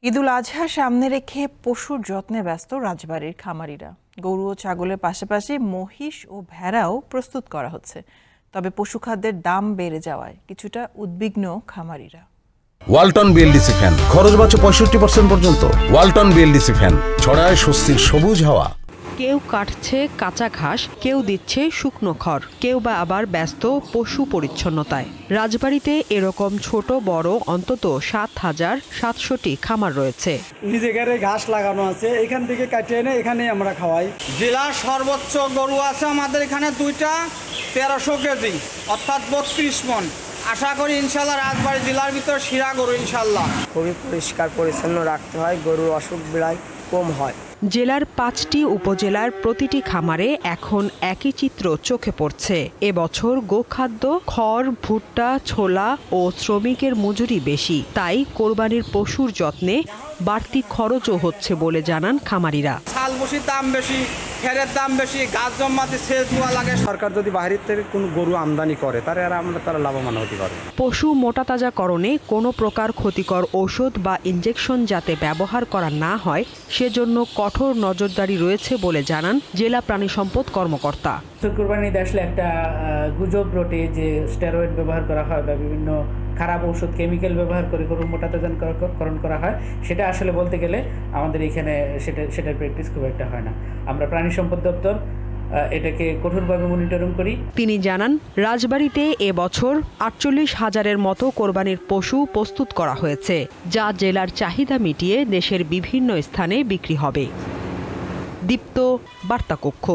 ঈদুল আজহা সামনে রেখে পশুর যত্নে ব্যস্ত রাজবাড়ির খামারিরা। গরু ও ছাগলের পাশাপাশি মহিষ ও ভেড়াও প্রস্তুত করা হচ্ছে। তবে পশু খাদ্যের দাম বেড়ে যাওয়ায় কিছুটা উদ্বিগ্ন খামারিরা। ওয়ালটন বিএলডিসি ফ্যান খরচ বাঁচে 65% পর্যন্ত। ওয়ালটন বিএলডিসি ফ্যান ছড়ায় স্বস্তির সবুজ হাওয়া। কেউ কাটছে কাঁচা ঘাস, কেউ দিচ্ছে শুকনো খড়, কেউ বা আবার ব্যস্ত পশু পরিচ্ছন্নতায়। রাজবাড়িতে এরকম ছোট বড় অন্তত ৭,৭০০টি খামার রয়েছে। নিজে ঘরে ঘাস লাগানো আছে, এখান থেকে কাটিয়ে এনে এখানে আমরা খাওয়াই। জেলার সর্বোচ্চ গরু আছে আমাদের এখানে দুইটা, ১৩০০ কেজি অর্থাৎ ৩২ মণ। আশা করি ইনশাল্লাহ রাজবাড়ী জেলার ভিতর সেরা গরু ইনশাল্লাহ। খুবই পরিষ্কার পরিচ্ছন্ন রাখতে হয়, গরুর অসুখ বিড়াই কম হয়। জেলার ৫টি উপজেলার প্রতিটি খামারে এখন একই চিত্র চোখে পড়ছে। এবছর গোখাদ্য, খড়, ভুট্টা, ছোলা ও শ্রমিকের মজুরি বেশি, তাই কোরবানির পশুর যত্নে বাড়তি খরচও হচ্ছে বলে জানান খামারিরা। ছাল বসির দাম বেশি, খেরের দাম বেশি, গাছ জমাতে সেচ দেওয়া লাগে। সরকার যদি বাইরের থেকে কোনো গরু আমদানি করে তারা লাভবান হতে পারে। পশু মোটাতাজাকরণে কোনো প্রকার ক্ষতিকর ঔষধ বা ইনজেকশন যাতে ব্যবহার করা না হয় সেজন্য কঠোর নজরদারি রয়েছে বলে জানান জেলা প্রাণী সম্পদ কর্মকর্তা। কুরবানিতে আসলে একটা গুজব রটে যে স্টেরয়েড ব্যবহার করা হয় বা বিভিন্ন খারাপ ঔষধ কেমিক্যাল ব্যবহার করে গরু মোটাতাজাকরণ করা হয়। সেটা আসলে বলতে গেলে আমাদের এখানে সেটার প্র্যাকটিস খুব একটা হয় না। আমরা প্রাণী সম্পদ দপ্তর এটাকে কঠোরভাবে মনিটরিং করি। তিনি জানান রাজবাড়িতে এবছর ৪৮,০০০-এর মতো কোরবানির পশু প্রস্তুত করা হয়েছে, যা জেলার চাহিদা মিটিয়ে দেশের বিভিন্ন স্থানে বিক্রি হবে। দীপ্ত বার্তা কক্ষ।